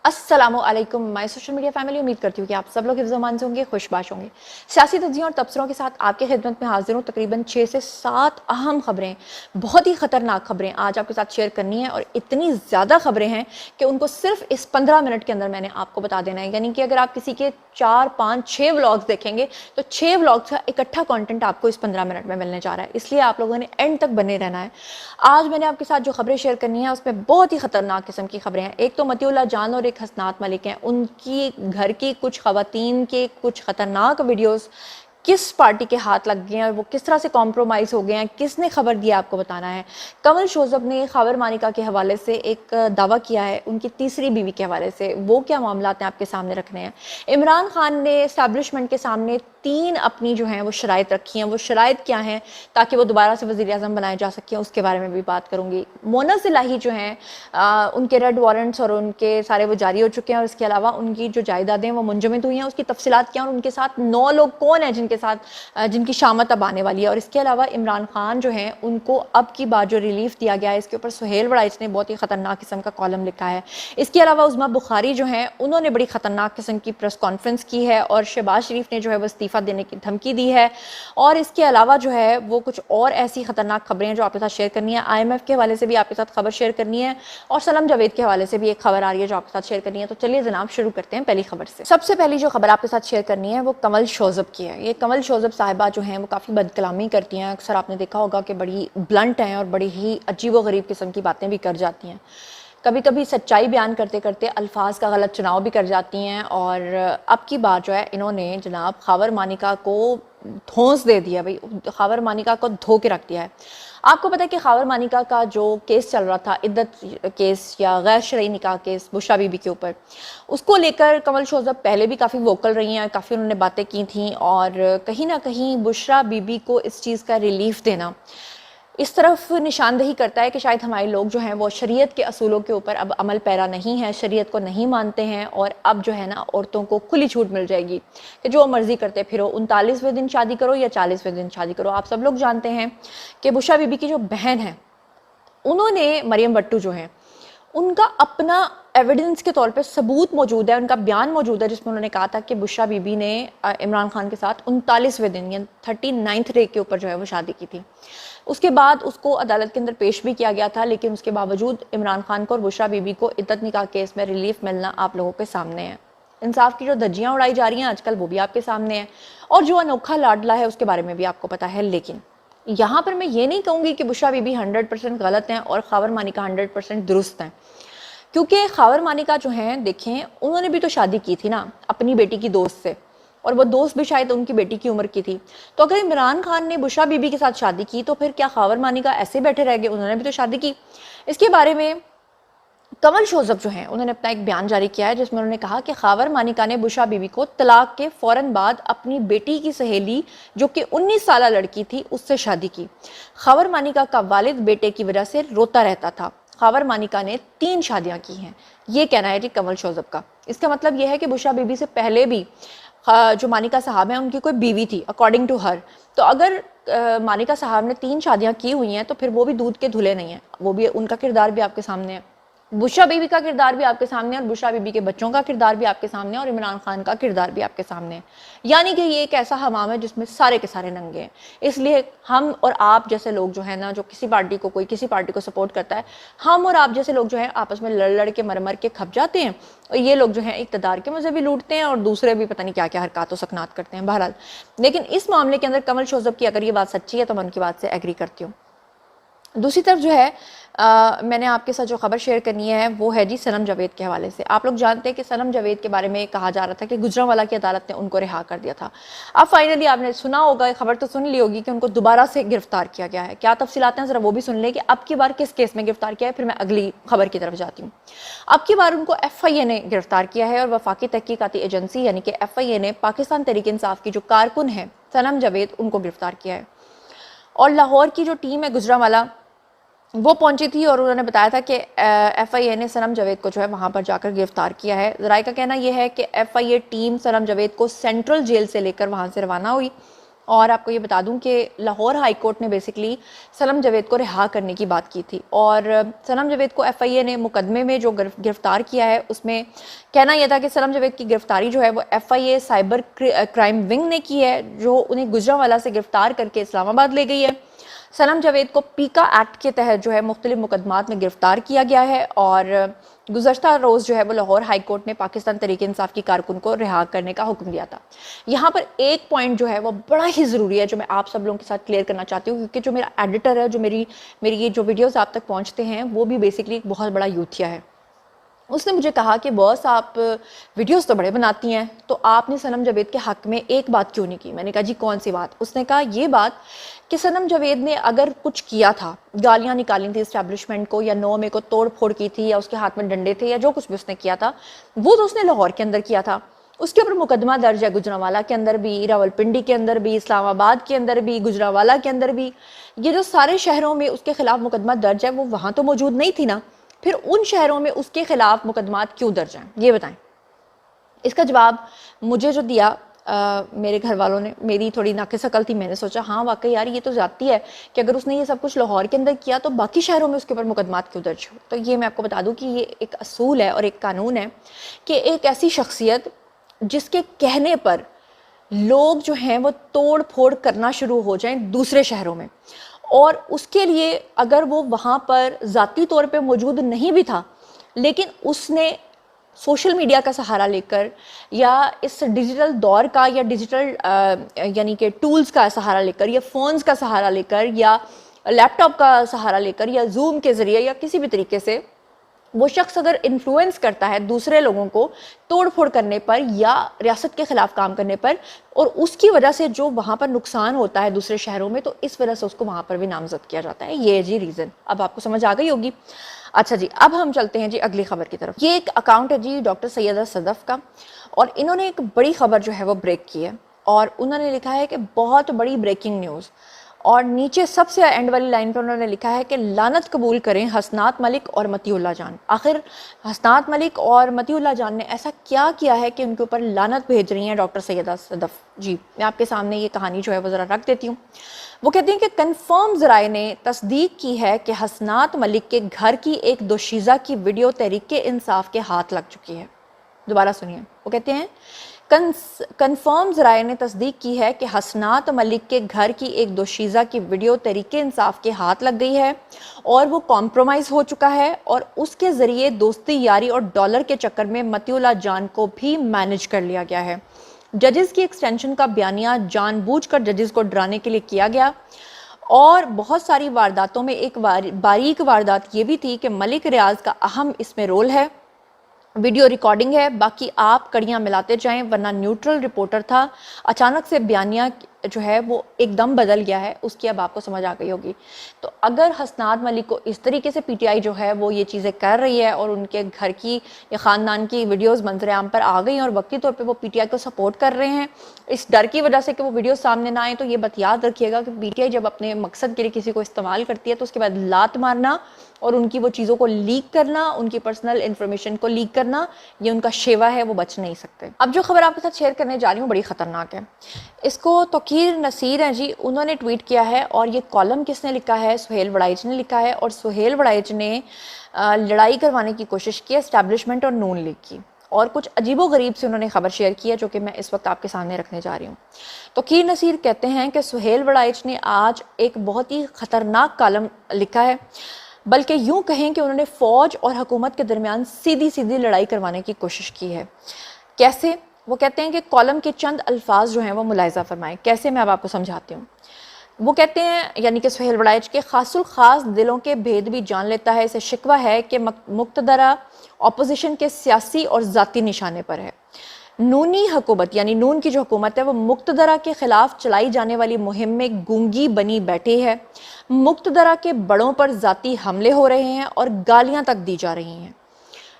अस्सलामुअलैकुम my social media family. उम्मीद करती हूँ कि आप सब लोग हिफ्ज़-ओ-मान से होंगे, खुशबाश होंगे। सियासी तज्ज़ियों और तबसरों के साथ आपकी खिदमत में हाजिर हूँ। तकरीबन 6 से 7 अहम खबरें, बहुत ही ख़तरनाक खबरें आज आपके साथ शेयर करनी है और इतनी ज़्यादा खबरें हैं कि उनको सिर्फ इस 15 मिनट के अंदर मैंने आपको बता देना है। यानी कि अगर आप किसी के 4, 5, 6 व्लॉग्स देखेंगे तो 6 व्लॉग्स का इकट्ठा कंटेंट आपको इस 15 मिनट में मिलने जा रहा है। इसलिए आप लोगों ने एंड तक बने रहना है। आज मैंने आपके साथ जो खबरें शेयर करनी है उसमें बहुत ही ख़तरनाक किस्म की खबरें हैं। एक तो मतीउल्लाह जान और एक हसनात मलिक हैं, उनकी घर की कुछ ख़वातीन के कुछ ख़तरनाक वीडियोस किस पार्टी के हाथ लग गए हैं और वो किस तरह से कॉम्प्रोमाइज़ हो गए हैं, किसने खबर दिया आपको बताना है। कमल शोज़ब ने ख़ावर मानिका के हवाले से एक दावा किया है, उनकी तीसरी बीवी के हवाले से। वो क्या मामलात हैं आपके सामने रखने हैं। इमरान खान ने एस्टैब्लिशमेंट के सामने 3 अपनी जो हैं वो शराइत रखी हैं। वो शराइत क्या हैं ताकि वो दोबारा से वज़ीर-ए-आज़म बनाए जा सकें, उसके बारे में भी बात करूँगी। मोनस इलाही जो हैं उनके रेड वारंट्स और उनके सारे वो जारी हो चुके हैं और इसके अलावा उनकी जो जायदादें वो मुंजमद हुई हैं, उसकी तफसीलात क्या हैं और उनके साथ 9 लोग कौन हैं जिनके साथ जिनकी शामत अब आने वाली है। और इसके अलावा इमरान खान जो हैं उनको अब की बात जो रिलीफ दिया गया है, इसके ऊपर सुहेल बड़ाइच ने बहुत ही ख़तरनाक किस्म का कॉलम लिखा है। इसके अलावा उज़्मा बुखारी जो हैं उन्होंने बड़ी ख़तरनाक किस्म की प्रेस कॉन्फ्रेंस की है और शहबाज शरीफ ने जो है वो इस्तीफ़ा देने की धमकी दी है। और इसके अलावा जो है वो कुछ और ऐसी ख़तरनाक खबरें हैं जो आपके साथ शेयर करनी है। IMF के हवाले से भी आपके साथ खबर शेयर करनी है और सनम जावेद के हवाले से भी एक खबर आ रही है जो आपके साथ शेयर करनी है। तो चलिए जनाब शुरू करते हैं पहली खबर से। सबसे पहली जो खबर आपके साथ शेयर करनी है वो कमल शोज़ब की है। ये कमल शोज़ब साहिबा जो हैं वो काफ़ी बदकलामी करती हैं। अक्सर आपने देखा होगा कि बड़ी ब्लंट हैं और बड़ी ही अजीबो-गरीब किस्म की बातें भी कर जाती हैं। कभी कभी सच्चाई बयान करते करते अल्फाज का गलत चुनाव भी कर जाती हैं। और अब की बात जो है इन्होंने जनाब ख़ावर मानिका को धौंस दे दिया। भाई ख़ावर मानिका को धो के रख दिया है। आपको पता है कि ख़ावर मानिका का जो केस चल रहा था, इद्दत केस या गैर शरई निकाह केस बुशरा बीबी के ऊपर, उसको लेकर कमल शोज़ब पहले भी काफ़ी वोकल रही हैं, काफ़ी उन्होंने बातें की थी। और कहीं ना कहीं बुशरा बीबी को इस चीज़ का रिलीफ देना इस तरफ निशानदेही करता है कि शायद हमारे लोग जो हैं वो शरीयत के असूलों के ऊपर अब अमल पैरा नहीं है, शरीयत को नहीं मानते हैं। और अब जो है ना औरतों को खुली छूट मिल जाएगी कि जो मर्जी करते फिरो, 39वें दिन शादी करो या 40वें दिन शादी करो। आप सब लोग जानते हैं कि बुशरा बीबी की जो बहन है उन्होंने, मरियम भट्टू जो हैं, उनका अपना एविडेंस के तौर पे सबूत मौजूद है, उनका बयान मौजूद है जिसमें उन्होंने कहा था कि बुशरा बीबी ने इमरान खान के साथ 39वें दिन यानी 39th डे के ऊपर जो है वो शादी की थी। उसके बाद उसको अदालत के अंदर पेश भी किया गया था, लेकिन उसके बावजूद इमरान खान को और बुशरा बीबी को इद्दत निकाह केस में रिलीफ मिलना आप लोगों के सामने है। इंसाफ की जो धज्जियाँ उड़ाई जा रही हैं आजकल वो भी आपके सामने है और जो अनोखा लाडला है उसके बारे में भी आपको पता है। लेकिन यहाँ पर मैं ये नहीं कहूँगी कि बुशरा बीबी 100% गलत हैं और ख़ावर मानिका 100% दुरुस्त हैं, क्योंकि ख़ावर मानिका जो हैं देखें उन्होंने भी तो शादी की थी ना अपनी बेटी की दोस्त से, और वो दोस्त भी शायद उनकी बेटी की उम्र की थी। तो अगर इमरान खान ने बुशरा बीबी के साथ शादी की तो फिर क्या ख़ावर मानिका ऐसे बैठे रह गए? उन्होंने भी तो शादी की। इसके बारे में कमल शोज़ब जो हैं उन्होंने अपना एक बयान जारी किया है जिसमें उन्होंने कहा कि ख़ावर मानिका ने बुशरा बीबी को तलाक के फ़ौरन बाद अपनी बेटी की सहेली जो कि 19 साल लड़की थी उससे शादी की। ख़ावर मानिका का वालिद बेटे की वजह से रोता रहता था। ख़ावर मानिका ने 3 शादियां की हैं, ये कहना है जी कमल शोज़ब का। इसका मतलब यह है कि बुशरा बीबी से पहले भी जो मानिका साहब हैं उनकी कोई बीवी थी अकॉर्डिंग टू हर। तो अगर मानिका साहब ने 3 शादियां की हुई हैं तो फिर वो भी दूध के धुले नहीं हैं, वो भी, उनका किरदार भी आपके सामने है, बुशरा बीबी का किरदार भी आपके सामने है और बुशरा बीबी के बच्चों का किरदार भी आपके सामने है और इमरान खान का किरदार भी आपके सामने है। यानी कि ये एक ऐसा हमाम है जिसमें सारे के सारे नंगे हैं। इसलिए हम और आप जैसे लोग जो है ना, जो किसी पार्टी को, कोई किसी पार्टी को सपोर्ट करता है, हम और आप जैसे लोग जो है आपस में लड़ लड़ के मर मर के खप जाते हैं और ये लोग जो है इक़्तिदार के मज़े भी लूटते हैं और दूसरे भी पता नहीं क्या क्या हरकत व सकनात करते हैं। बहरहाल, लेकिन इस मामले के अंदर कमल शोज़ब की अगर ये बात सच्ची है तो मैं उनकी बात से एग्री करती हूँ। दूसरी तरफ जो है मैंने आपके साथ जो खबर शेयर करनी है वो है जी सनम जावेद के हवाले से। आप लोग जानते हैं कि सनम जावेद के बारे में कहा जा रहा था कि गुजरांवाला की अदालत ने उनको रिहा कर दिया था। अब फाइनली आपने सुना होगा, खबर तो सुन ली होगी कि उनको दोबारा से गिरफ्तार किया गया है। क्या तफसीलात हैं ज़रा वो भी सुन लें कि अब की बार किस केस में गिरफ्तार किया है, फिर मैं अगली खबर की तरफ जाती हूँ। अब की बार उनको FIA ने गिरफ्तार किया है और वफाकी तहकीकाती एजेंसी यानी कि FIA ने पाकिस्तान तहरीक इंसाफ की जो कारकुन है सनम जावेद उनको गिरफ्तार किया है। और लाहौर की जो टीम है गुजरांवाला वो पहुंची थी और उन्होंने बताया था कि FIA ने सनम जावेद को जो है वहाँ पर जाकर गिरफ्तार किया है। ज़राए का कहना यह है कि FIA टीम सनम जावेद को सेंट्रल जेल से लेकर वहाँ से रवाना हुई और आपको ये बता दूं कि लाहौर हाई कोर्ट ने बेसिकली सनम जावेद को रिहा करने की बात की थी और सनम जावेद को FIA ने मुकदमे में जो गिरफ्तार किया है उसमें कहना यह था कि सनम जावेद की गिरफ्तारी जो है वो FIA साइबर क्राइम विंग ने की है, जो उन्हें गुजरांवाला से गिरफ्तार करके इस्लामाबाद ले गई है। सनम जावेद को पीका एक्ट के तहत जो है मुख्तलिफ मुकदमात में गिरफ्तार किया गया है और गुज़श्ता रोज़ जो है वो लाहौर हाई कोर्ट ने पाकिस्तान तहरीक इंसाफ की कारकुन को रिहा करने का हुक्म दिया था। यहाँ पर एक पॉइंट जो है वो बड़ा ही ज़रूरी है जो मैं आप सब लोगों के साथ क्लियर करना चाहती हूँ, क्योंकि जो मेरा एडिटर है, जो मेरी ये जो वीडियोज़ आप तक पहुँचते हैं, वो भी बेसिकली एक बहुत बड़ा यूथिया है। उसने मुझे कहा कि बॉस आप वीडियोस तो बड़े बनाती हैं, तो आपने सनम जावेद के हक़ में एक बात क्यों नहीं की। मैंने कहा जी कौन सी बात। उसने कहा ये बात कि सनम जावेद ने अगर कुछ किया था, गालियाँ निकाली थी इस्टेब्लिशमेंट को या 9 मई को तोड़ फोड़ की थी या उसके हाथ में डंडे थे या जो कुछ भी उसने किया था, वो तो उसने लाहौर के अंदर किया था। उसके ऊपर मुकदमा दर्ज है गुजरांवाला के अंदर भी, रावलपिंडी के अंदर भी, इस्लामाबाद के अंदर भी, गुजरांवाला के अंदर भी। ये जो सारे शहरों में उसके खिलाफ मुकदमा दर्ज है वो वहाँ तो मौजूद नहीं थी ना, फिर उन शहरों में उसके खिलाफ मुकदमात क्यों दर्ज हैं, ये बताएं। इसका जवाब मुझे जो दिया मेरे घर वालों ने, मेरी थोड़ी नाक़िस अकल थी, मैंने सोचा हाँ वाकई यार ये तो जाती है कि अगर उसने ये सब कुछ लाहौर के अंदर किया तो बाकी शहरों में उसके ऊपर मुकदमात क्यों दर्ज हो। तो ये मैं आपको बता दूं कि ये एक असूल है और एक कानून है कि एक ऐसी शख्सियत जिसके कहने पर लोग जो हैं वो तोड़ फोड़ करना शुरू हो जाएं दूसरे शहरों में, और उसके लिए अगर वो वहाँ पर ज़ाती तौर पे मौजूद नहीं भी था, लेकिन उसने सोशल मीडिया का सहारा लेकर या इस डिजिटल दौर का या डिजिटल यानी कि टूल्स का सहारा लेकर या फ़ोन्स का सहारा लेकर या लैपटॉप का सहारा लेकर या जूम के ज़रिए या किसी भी तरीके से वो शख्स अगर इन्फ्लुएंस करता है दूसरे लोगों को तोड़ फोड़ करने पर या रियासत के खिलाफ काम करने पर, और उसकी वजह से जो वहाँ पर नुकसान होता है दूसरे शहरों में, तो इस वजह से उसको वहाँ पर भी नामजद किया जाता है। ये जी रीज़न अब आपको समझ आ गई होगी। अच्छा जी, अब हम चलते हैं जी अगली खबर की तरफ। ये एक अकाउंट है जी डॉक्टर सैयदा सदफ़ का, और इन्होंने एक बड़ी खबर जो है वो ब्रेक की है और उन्होंने लिखा है कि बहुत बड़ी ब्रेकिंग न्यूज़, और नीचे सबसे एंड वाली लाइन पर उन्होंने लिखा है कि लानत कबूल करें हसनात मलिक और मतीउल्लाह जान। आखिर हसनात मलिक और मतीउल्लाह जान ने ऐसा क्या किया है कि उनके ऊपर लानत भेज रही हैं डॉक्टर सैयदा सदफ़ जी। मैं आपके सामने ये कहानी जो है वो ज़रा रख देती हूँ। वो कहती हैं कि कन्फर्म ज़राए ने तस्दीक की है कि हसनात मलिक के घर की एक दोशीज़ा की वीडियो तहरीक इंसाफ के हाथ लग चुकी है। दोबारा सुनिए, वो कहते हैं कन्फर्म ज़राए ने तस्दीक की है कि हसनात मलिक के घर की एक दोशीज़ा की वीडियो तहरीक इंसाफ के हाथ लग गई है और वो कॉम्प्रोमाइज़ हो चुका है, और उसके ज़रिए दोस्ती यारी और डॉलर के चक्कर में मतीउल्लाह जान को भी मैनेज कर लिया गया है। जजेस की एक्सटेंशन का बयानिया जानबूझकर जजेस को डराने के लिए किया गया, और बहुत सारी वारदातों में एक बारीक वारदात ये भी थी कि मलिक रियाज का अहम इसमें रोल है। वीडियो रिकॉर्डिंग है, बाकी आप कड़ियाँ मिलाते जाएं, वरना न्यूट्रल रिपोर्टर था, अचानक से बयानिया जो है वो एकदम बदल गया है, उसकी अब आपको समझ आ गई होगी। तो अगर हसनात मलिक को इस तरीके से PTI जो है वो ये चीज़ें कर रही है और उनके घर की या ख़ानदान की वीडियोस मंजर आम पर आ गई और वक्ती तौर पे वो PTI को सपोर्ट कर रहे हैं इस डर की वजह से कि वो वीडियो सामने ना आए, तो ये बात याद रखिएगा कि PTI जब अपने मकसद के लिए किसी को इस्तेमाल करती है तो उसके बाद लात मारना और उनकी वो चीज़ों को लीक करना, उनकी पर्सनल इन्फॉर्मेशन को लीक करना, ये उनका शेवा है, वो बच नहीं सकते। अब जो खबर आपके साथ शेयर करने जा रही हूँ बड़ी ख़तरनाक है। इसको तौकीर नसीर हैं जी, उन्होंने ट्वीट किया है, और ये कॉलम किसने लिखा है? सुहेल वड़ाइच ने लिखा है, और सुहेल वड़ाइच ने लड़ाई करवाने की कोशिश की एस्टैब्लिशमेंट और नून लीग की, और कुछ अजीबो गरीब से उन्होंने खबर शेयर की है जो कि मैं इस वक्त आपके सामने रखने जा रही हूँ। तौकीर नसीर कहते हैं कि सुहेल वड़ाइच ने आज एक बहुत ही ख़तरनाक कॉलम लिखा है, बल्कि यूँ कहें कि उन्होंने फ़ौज और हुकूमत के दरमियान सीधी सीधी लड़ाई करवाने की कोशिश की है। कैसे? वो कहते हैं कि कॉलम के चंद अल्फाज जो हैं वो मुलाहिज़ा फरमाएं। कैसे, मैं अब आपको समझाती हूँ। वो कहते हैं, यानी कि सुहेल वड़ाइच के खासुल खास दिलों के भेद भी जान लेता है, इसे शिकवा है कि मुक्तदरा अपोजिशन के सियासी और ज़ाती निशाने पर है। नूनी हुकूमत यानी नून की जो हुकूमत है वो मुक्तदरा के खिलाफ चलाई जाने वाली मुहिम में गूंगी बनी बैठी है। मुक्तदरा के बड़ों पर ज़ाती हमले हो रहे हैं और गालियाँ तक दी जा रही हैं।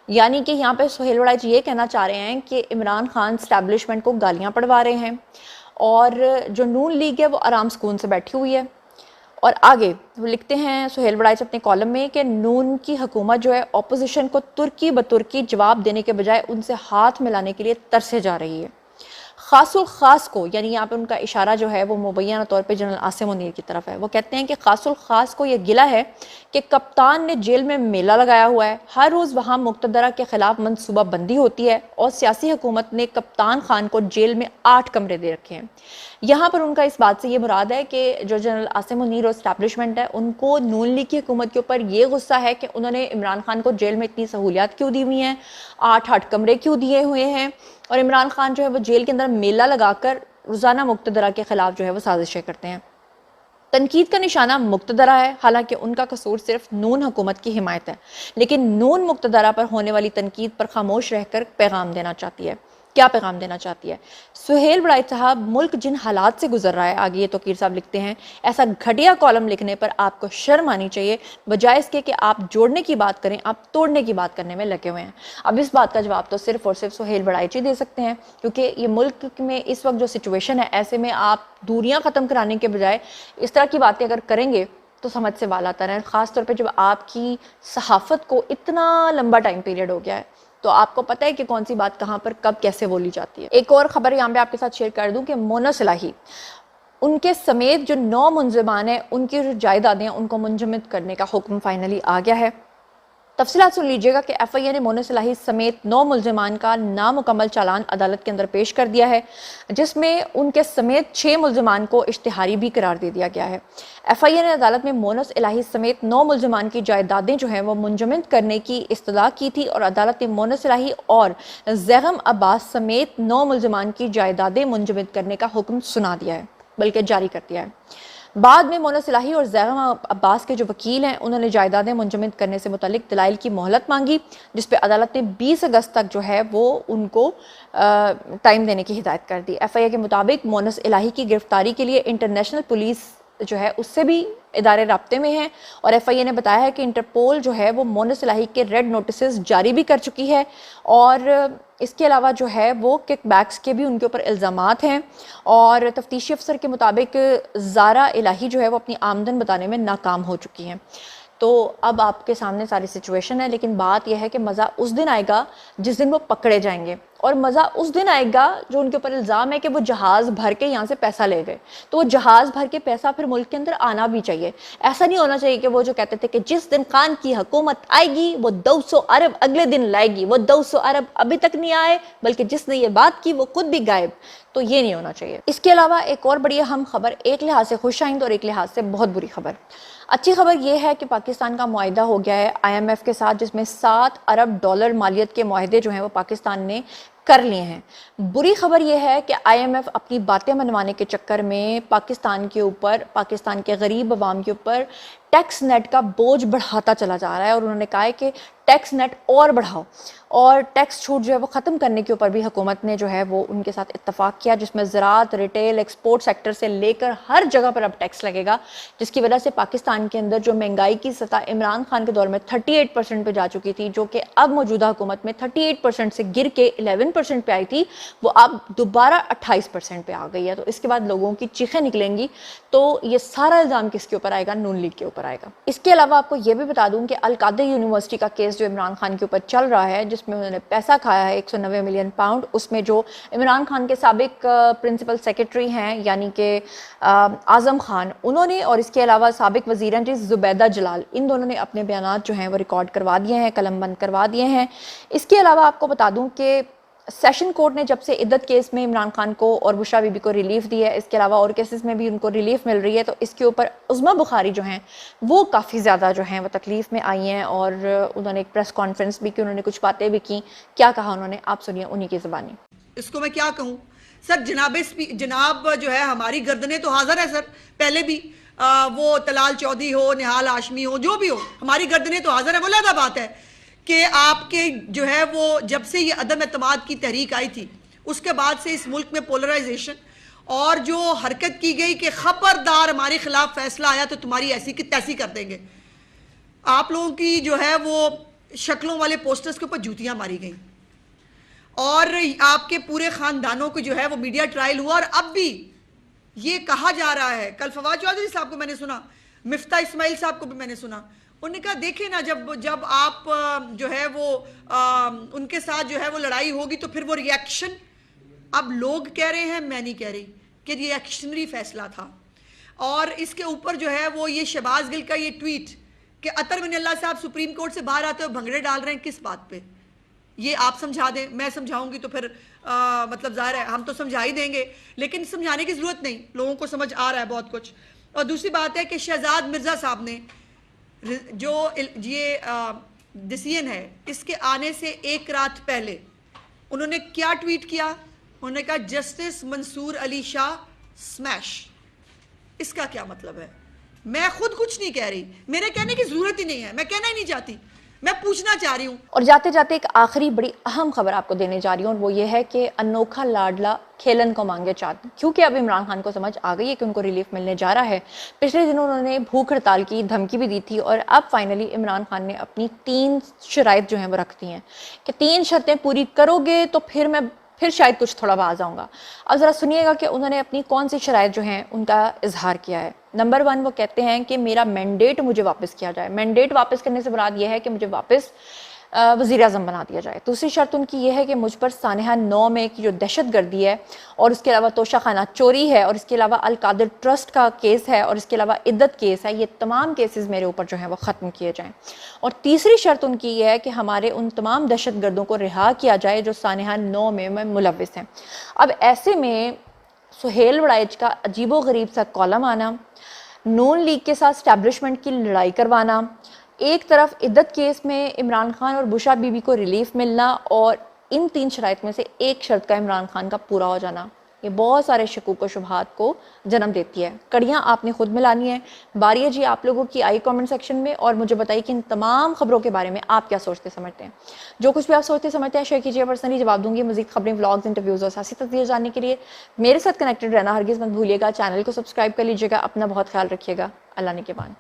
यानी कि यहाँ पे सुहेल वड़ाइच ये कहना चाह रहे हैं कि इमरान खान स्टैब्लिशमेंट को गालियाँ पड़वा रहे हैं और जो नून लीग है वो आराम सुकून से बैठी हुई है। और आगे वो लिखते हैं सुहेल वड़ाइच अपने कॉलम में कि नून की हुकूमत जो है अपोजिशन को तुर्की बतुर्की जवाब देने के बजाय उनसे हाथ मिलाने के लिए तरसे जा रही है। खासुल खास को, यानी यहाँ पे उनका इशारा जो है वो मुबैना तौर पे जनरल आसिम मुनीर की तरफ है। वो कहते हैं कि खासुल खास को ये गिला है कि कप्तान ने जेल में मेला लगाया हुआ है, हर रोज़ वहाँ मुक़्तदरा के ख़िलाफ़ मनसूबा बंदी होती है और सियासी हुकूमत ने कप्तान खान को जेल में 8 कमरे दे रखे हैं। यहाँ पर उनका इस बात से ये मुराद है कि जो जनरल आसिम मुनीर और इस्टेब्लिशमेंट है उनको नून लीग की हुकूमत के ऊपर ये गुस्सा है कि उन्होंने इमरान खान को जेल में इतनी सहूलियात क्यों दी हुई हैं, 8 कमरे क्यों दिए हुए हैं, और इमरान खान जो है वो जेल के अंदर मेला लगाकर रोज़ाना मुक़्तदरा के ख़िलाफ़ जो है वो साजिशें करते हैं। तनकीद का निशाना मुक़्तदरा है, हालांकि उनका कसूर सिर्फ नून हुकूमत की हिमायत है, लेकिन नून मुक़्तदरा पर होने वाली तनकीद पर खामोश रहकर पैगाम देना चाहती है। क्या पैगाम देना चाहती है? सुहेल बड़ाई साहब, मुल्क जिन हालात से गुजर रहा है, आगे ये तोकीर साहब लिखते हैं, ऐसा घटिया कॉलम लिखने पर आपको शर्म आनी चाहिए, बजाय इसके कि आप जोड़ने की बात करें, आप तोड़ने की बात करने में लगे हुए हैं। अब इस बात का जवाब तो सिर्फ और सिर्फ सुहेल बड़ाई दे सकते हैं, क्योंकि ये मुल्क में इस वक्त जो सिचुएशन है, ऐसे में आप दूरियां ख़त्म कराने के बजाय इस तरह की बातें अगर करेंगे तो समझ से बाल आता है। ख़ासतौर पर जब आपकी सहाफ़त को इतना लंबा टाइम पीरियड हो गया है तो आपको पता है कि कौन सी बात कहाँ पर कब कैसे बोली जाती है। एक और ख़बर यहाँ पे आपके साथ शेयर कर दूँ कि मोना सलाही, उनके समेत जो 9 मुंजमान हैं, उनकी जो जायदादें हैं उनको मुंजमद करने का हुक्म फाइनली आ गया है। तफसीलात सुन लीजिएगा कि FIA ने मोना सलाही समेत 9 मुल्ज़िमान का नामुकम्मल चालान अदालत के अंदर पेश कर दिया है, जिसमें उनके समेत 6 मुल्ज़िमान को इश्तिहारी भी करार दे दिया गया है। FIA ने अदालत में मोनस इलाही समेत 9 मुल्ज़िमान की जायदादें जो हैं वो मुंजमद करने की इस्तदा की थी और अदालत ने मोनस इलाही और ज़ैगम अब्बास समेत 9 मुल्ज़िमान की जायदादें मुंजमद करने का हुक्म सुना दिया है, बल्कि जारी कर दिया है। बाद में मोना सलाही और ज़ैगम अब्बास के जो वकील हैं उन्होंने जायदादें मुंजमद करने से मुतालिक दलाइल की मोहलत मांगी, जिस पे अदालत ने 20 अगस्त तक जो है वो उनको टाइम देने की हिदायत कर दी। FIA के मुताबिक मोनस इलाही की गिरफ्तारी के लिए इंटरनेशनल पुलिस जो है उससे भी इदारे राब्ते में हैं और FIA ने बताया है कि इंटरपोल जो है वो मोनस इलाही के रेड नोटिस जारी भी कर चुकी है और इसके अलावा जो है वो किकबैक्स के भी उनके ऊपर इल्ज़ामात हैं और तफ्तीशी अफसर के मुताबिक ज़ारा इलाही जो है वो अपनी आमदन बताने में नाकाम हो चुकी हैं। तो अब आपके सामने सारी सिचुएशन है, लेकिन बात यह है कि मज़ा उस दिन आएगा जिस दिन वो पकड़े जाएंगे और मज़ा उस दिन आएगा जो उनके ऊपर इल्ज़ाम है कि वो जहाज़ भर के यहाँ से पैसा ले गए, तो वो जहाज़ भर के पैसा फिर मुल्क के अंदर आना भी चाहिए। ऐसा नहीं होना चाहिए कि वो जो कहते थे कि जिस दिन खान की हुकूमत आएगी वो 200 अरब अगले दिन लाएगी, वो 200 अरब अभी तक नहीं आए, बल्कि जिसने ये बात की वो खुद भी गायब। तो ये नहीं होना चाहिए। इसके अलावा एक और बड़ी अहम खबर, एक लिहाज से खुश आइंद और एक लिहाज से बहुत बुरी खबर। अच्छी खबर यह है कि पाकिस्तान का मुआहिदा हो गया है IMF के साथ, जिसमें 7 अरब डॉलर मालियत के मुआहिदे जो हैं वो पाकिस्तान ने कर लिए हैं। बुरी खबर यह है कि IMF अपनी बातें मनवाने के चक्कर में पाकिस्तान के ऊपर, पाकिस्तान के गरीब अवाम के ऊपर टैक्स नेट का बोझ बढ़ाता चला जा रहा है और उन्होंने कहा है कि टैक्स नेट और बढ़ाओ और टैक्स छूट जो है वो ख़त्म करने के ऊपर भी हुकूमत ने जो है वो उनके साथ इत्तफाक किया, जिसमें ज़राअत, रिटेल, एक्सपोर्ट सेक्टर से लेकर हर जगह पर अब टैक्स लगेगा, जिसकी वजह से पाकिस्तान के अंदर जो महंगाई की सतह इमरान खान के दौर में 38% पे जा चुकी थी, जो कि अब मौजूदा हुकूमत में 38% से गिर के 11% पे आई थी, वो अब दोबारा 28% पे आ गई है। तो इसके बाद लोगों की चीखें निकलेंगी। तो ये सारा इल्ज़ाम किसके ऊपर आएगा? नून लीग के ऊपर आएगा। इसके अलावा आपको ये भी बता दूं कि अल-कादर यूनिवर्सिटी का केस जो इमरान खान के ऊपर चल रहा है, जिसमें उन्होंने पैसा खाया है 190 मिलियन पाउंड, उसमें जो इमरान खान के साबिक प्रिंसिपल सेक्रेटरी हैं यानी कि आज़म खान, उन्होंने और इसके अलावा साबिक वज़ीर ज़ुबैदा जलाल, इन दोनों ने अपने बयानात जो हैं वो रिकॉर्ड करवा दिए हैं, कलमबंद करवा दिए हैं। इसके अलावा आपको बता दूं कि सेशन कोर्ट ने जब से इद्दत केस में इमरान खान को और बुशरा बीबी को रिलीफ दी है, इसके अलावा और केसेस में भी उनको रिलीफ मिल रही है, तो इसके ऊपर उज़्मा बुखारी जो हैं वो काफ़ी ज़्यादा जो हैं वो तकलीफ़ में आई हैं और उन्होंने एक प्रेस कॉन्फ्रेंस भी की, उन्होंने कुछ बातें भी की। क्या कहा उन्होंने, आप सुनिए उन्हीं की ज़बानी। इसको मैं क्या कहूँ सर, जनाब जो है हमारी गर्दनें तो हाजिर है सर, पहले भी वो तलाल चौधरी हो, निहाल हाशमी हो, जो भी हो, हमारी गर्दनें तो हाजिर है। वो अलग बात है कि आपके जो है वो जब से ये अदम एतमाद की तहरीक आई थी उसके बाद से इस मुल्क में पोलराइजेशन और जो हरकत की गई कि खबरदार हमारे खिलाफ फैसला आया तो तुम्हारी ऐसी की तैसी कर देंगे, आप लोगों की जो है वो शक्लों वाले पोस्टर्स के ऊपर जूतियां मारी गई और आपके पूरे खानदानों को जो है वो मीडिया ट्रायल हुआ। और अब भी ये कहा जा रहा है, कल फवाद चौधरी साहब को मैंने सुना, मिफ्ता इस्माइल साहब को भी मैंने सुना, उन्होंने कहा देखे ना, जब आप जो है वो उनके साथ जो है वो लड़ाई होगी तो फिर वो रिएक्शन अब लोग कह रहे हैं, मैं नहीं कह रही, कि रिएक्शनरी फैसला था। और इसके ऊपर जो है वो ये शहबाज गिल का ये ट्वीट कि अतर मिनल्ला साहब सुप्रीम कोर्ट से बाहर आते हुए भंगड़े डाल रहे हैं, किस बात पे? ये आप समझा दें, मैं समझाऊंगी तो फिर मतलब जाहिर है हम तो समझा ही देंगे, लेकिन समझाने की ज़रूरत नहीं, लोगों को समझ आ रहा है बहुत कुछ। और दूसरी बात है कि शहजाद मिर्ज़ा साहब ने जो ये डिसीजन है, इसके आने से एक रात पहले उन्होंने क्या ट्वीट किया? उन्होंने कहा जस्टिस मंसूर अली शाह स्मैश। इसका क्या मतलब है? मैं खुद कुछ नहीं कह रही, मेरे कहने की जरूरत ही नहीं है, मैं कहना ही नहीं चाहती, मैं पूछना चाह रही हूँ। और जाते जाते एक आखिरी बड़ी अहम खबर आपको देने जा रही हूँ, और वो ये है कि अनोखा लाडला खेलन को मांगे चाँद, क्योंकि अब इमरान खान को समझ आ गई है कि उनको रिलीफ मिलने जा रहा है। पिछले दिनों उन्होंने भूख हड़ताल की धमकी भी दी थी, और अब फाइनली इमरान खान ने अपनी 3 शराइत जो हैं वो रख दी हैं कि 3 शर्तें पूरी करोगे तो फिर शायद कुछ थोड़ा बाज आऊँगा। अब ज़रा सुनिएगा कि उन्होंने अपनी कौन सी शराइत जो हैं उनका इजहार किया है। नंबर 1, वो कहते हैं कि मेरा मैंडेट मुझे वापस किया जाए। मैंडेट वापस करने से मुराद ये है कि मुझे वापस वज़ीर आज़म बना दिया जाए। दूसरी शर्त उनकी ये है कि मुझ पर सानहा 9 में की जो दहशत गर्दी है, और उसके अलावा तोशा खाना चोरी है, और इसके अलावा अल कादिर ट्रस्ट का केस है, और इसके अलावा इद्दत केस है, ये तमाम केसेस मेरे ऊपर जो हैं वो ख़त्म किए जाएँ। और तीसरी शर्त उनकी ये है कि हमारे उन तमाम दहशत गर्दों को रिहा किया जाए जो सानहा 9 में मुलव्विस हैं। अब ऐसे में सुहेल वड़ाइच का अजीबो गरीब सा कॉलम आना, नून लीग के साथ स्टैब्लिशमेंट की लड़ाई करवाना, एक तरफ इद्दत केस में इमरान खान और बुशरा बीबी को रिलीफ मिलना, और इन 3 शराइत में से एक शर्त का इमरान खान का पूरा हो जाना, ये बहुत सारे शकूक व शुबहात को जन्म देती है। कड़ियाँ आपने खुद मिलानी है। बारी है जी आप लोगों की, आई कमेंट सेक्शन में और मुझे बताइए कि इन तमाम खबरों के बारे में आप क्या सोचते समझते हैं। जो कुछ भी आप सोचते समझते हैं शेयर कीजिए, पर्सनली जवाब दूंगी। मज़ीद खबरें, व्लॉग्स, इंटरव्यूज़ और सियासी तस्वीर जानने के लिए मेरे साथ कनेक्टेड रहना हरगिज़ मत भूलिएगा। चैनल को सब्सक्राइब कर लीजिएगा। अपना बहुत ख्याल रखिएगा। अल्लाह ने के बाद।